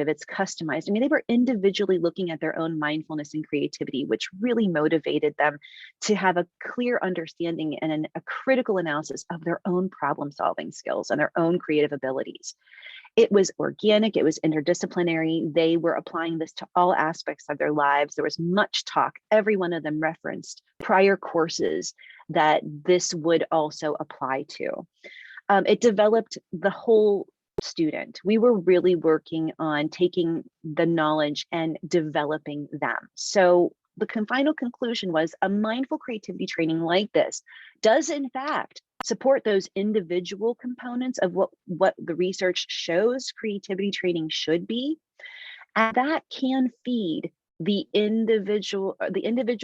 it's customized. I mean, they were individually looking at their own mindfulness and creativity, which really motivated them to have a clear understanding and a critical analysis of their own problem-solving skills and their own creative abilities. It was organic, it was interdisciplinary. They were applying this to all aspects of their lives. There was much talk. Every one of them referenced prior courses that this would also apply to. It developed the whole student. We were really working on taking the knowledge and developing them. So the final conclusion was a mindful creativity training like this does in fact support those individual components of what the research shows creativity training should be. And that can feed the individual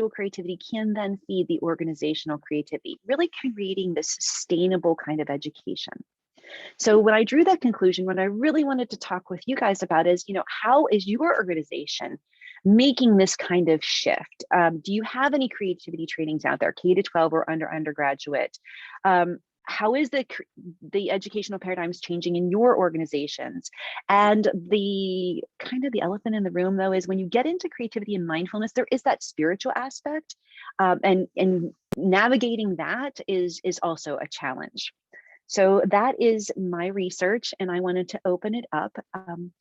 creativity can then feed the organizational creativity, really creating this sustainable kind of education. So when I drew that conclusion, what I really wanted to talk with you guys about is, how is your organization making this kind of shift? Do you have any creativity trainings out there, K-12 or undergraduate? How is the educational paradigms changing in your organizations? And the kind of the elephant in the room, though, is when you get into creativity and mindfulness, there is that spiritual aspect, and navigating that is also a challenge. So that is my research, and I wanted to open it up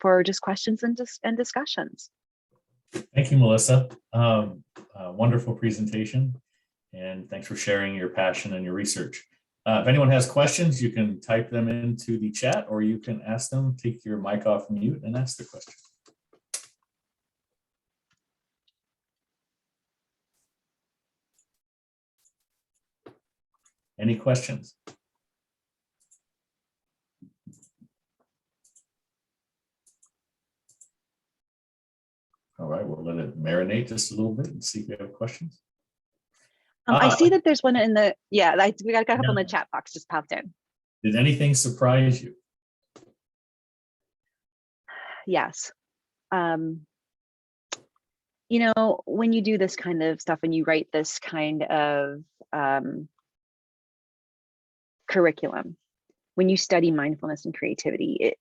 for just questions and discussions. Thank you, Melissa. Wonderful presentation, and thanks for sharing your passion and your research. If anyone has questions, you can type them into the chat, or you can ask them, take your mic off mute and ask the question. Any questions? All right, we'll let it marinate just a little bit and see if we have questions. I see that there's one in the, we got a couple in the chat box just popped in. Did anything surprise you? Yes. When you do this kind of stuff and you write this kind of curriculum, when you study mindfulness and creativity,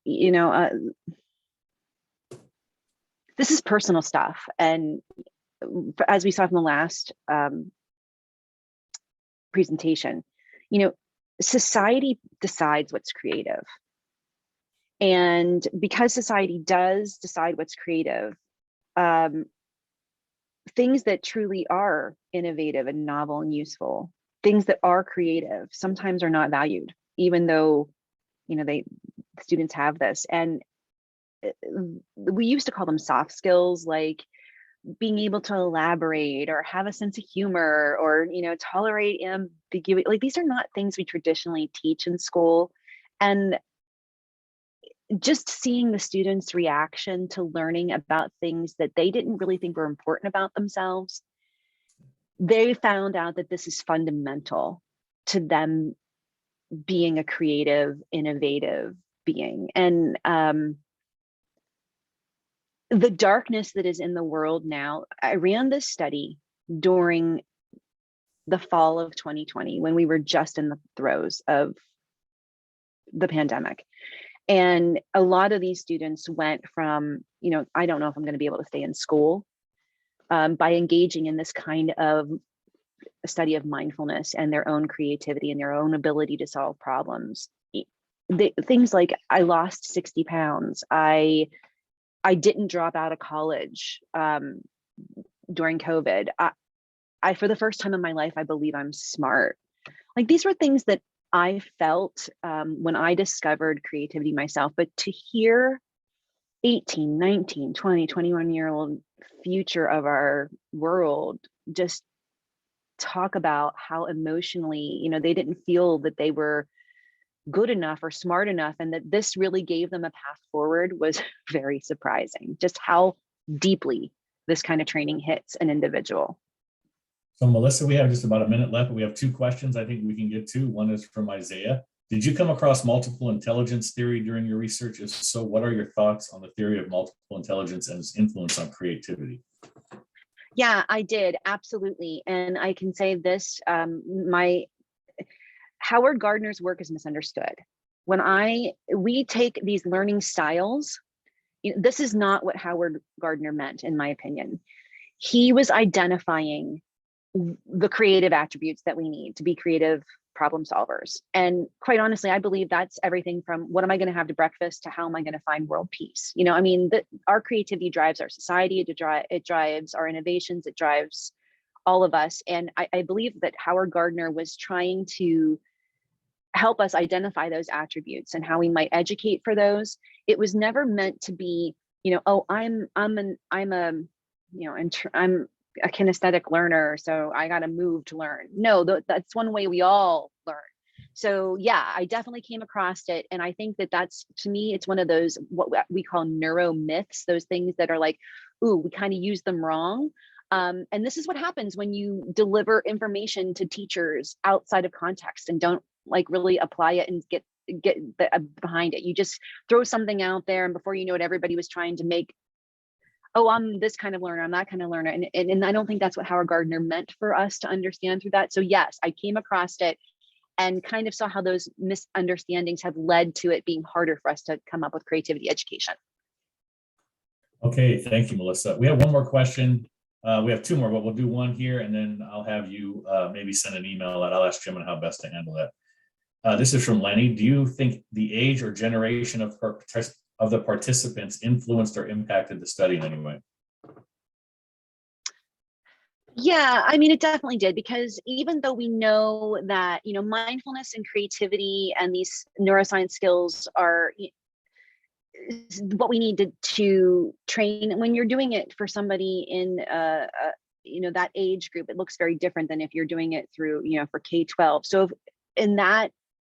this is personal stuff. And as we saw from the last presentation, society decides what's creative. And because society does decide what's creative, things that truly are innovative and novel and useful, things that are creative, sometimes are not valued, even though, students have this. And we used to call them soft skills, like being able to elaborate or have a sense of humor or, tolerate ambiguity. Like, these are not things we traditionally teach in school. And just seeing the students' reaction to learning about things that they didn't really think were important about themselves, they found out that this is fundamental to them being a creative, innovative being. And the darkness that is in the world now, I ran this study during the fall of 2020, when we were just in the throes of the pandemic. And a lot of these students went from, I don't know if I'm going to be able to stay in school, by engaging in this kind of study of mindfulness and their own creativity and their own ability to solve problems. Things like, I lost 60 pounds. I didn't drop out of college during COVID. I, for the first time in my life, I believe I'm smart. Like, these were things that I felt when I discovered creativity myself. But to hear 18, 19, 20, 21-year-old future of our world just talk about how emotionally, they didn't feel that they were good enough or smart enough, and that this really gave them a path forward, was very surprising, just how deeply this kind of training hits an individual. So Melissa, we have just about a minute left, but we have two questions I think we can get to. One is from Isaiah. Did you come across multiple intelligence theory during your research? If so, what are your thoughts on the theory of multiple intelligence and its influence on creativity? Yeah, I did, absolutely. And I can say this, Howard Gardner's work is misunderstood. When we take these learning styles, this is not what Howard Gardner meant, in my opinion. He was identifying the creative attributes that we need to be creative problem solvers. And quite honestly, I believe that's everything from what am I going to have to breakfast to how am I going to find world peace? I mean, our creativity drives our society, it drives our innovations, it drives all of us. And I believe that Howard Gardner was trying to help us identify those attributes and how we might educate for those. It was never meant to be, oh, I'm a kinesthetic learner, so I got to move to learn. No, that's one way we all learn. So yeah, I definitely came across it. And I think that's, to me, it's one of those, what we call neuro myths, those things that are like, ooh, we kind of use them wrong. And this is what happens when you deliver information to teachers outside of context and don't really apply it and get behind it. You just throw something out there, and before you know it, everybody was trying to make, oh, I'm this kind of learner, I'm that kind of learner. And I don't think that's what Howard Gardner meant for us to understand through that. So yes, I came across it and kind of saw how those misunderstandings have led to it being harder for us to come up with creativity education. Okay, thank you, Melissa. We have one more question. We have two more, but we'll do one here, and then I'll have you maybe send an email out. I'll ask Jim on how best to handle that. This is from Lenny. Do you think the age or generation of the participants influenced or impacted the study in any way? Yeah, I mean, it definitely did, because even though we know that, mindfulness and creativity and these neuroscience skills are what we need to train, when you're doing it for somebody in that age group, it looks very different than if you're doing it through, for K-12. So in that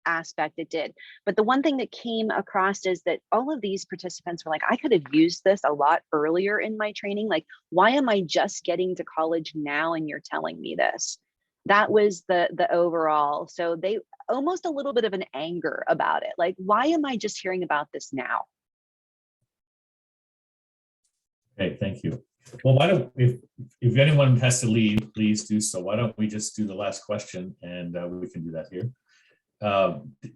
aspect, it did. But the one thing that came across is that all of these participants were like, I could have used this a lot earlier in my training. Like, why am I just getting to college now and you're telling me this? That was the overall. So they almost a little bit of an anger about it. Like, why am I just hearing about this now? Okay, thank you. Well, why don't, if anyone has to leave, please do so. Why don't we just do the last question, and we can do that here.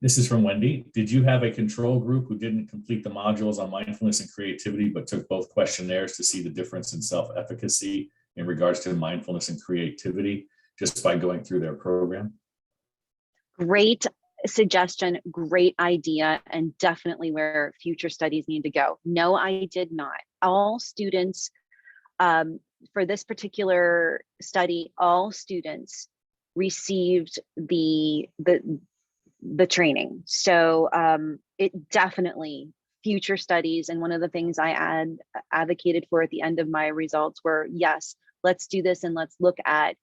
This is from Wendy. Did you have a control group who didn't complete the modules on mindfulness and creativity, but took both questionnaires to see the difference in self-efficacy in regards to mindfulness and creativity just by going through their program? Great suggestion, great idea, and definitely where future studies need to go. No, I did not. All students, for this particular study, all students received the training. So it definitely, future studies, and one of the things I advocated for at the end of my results were, yes, let's do this and let's look at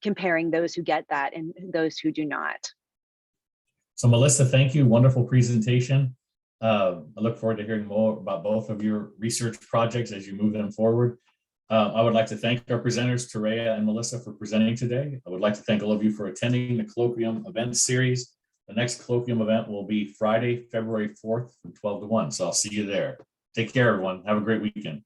comparing those who get that and those who do not. So Melissa, thank you. Wonderful presentation. I look forward to hearing more about both of your research projects as you move them forward. I would like to thank our presenters, Turea and Melissa, for presenting today. I would like to thank all of you for attending the Colloquium event series. The next Colloquium event will be Friday, February 4th from 12 to 1. So I'll see you there. Take care, everyone. Have a great weekend.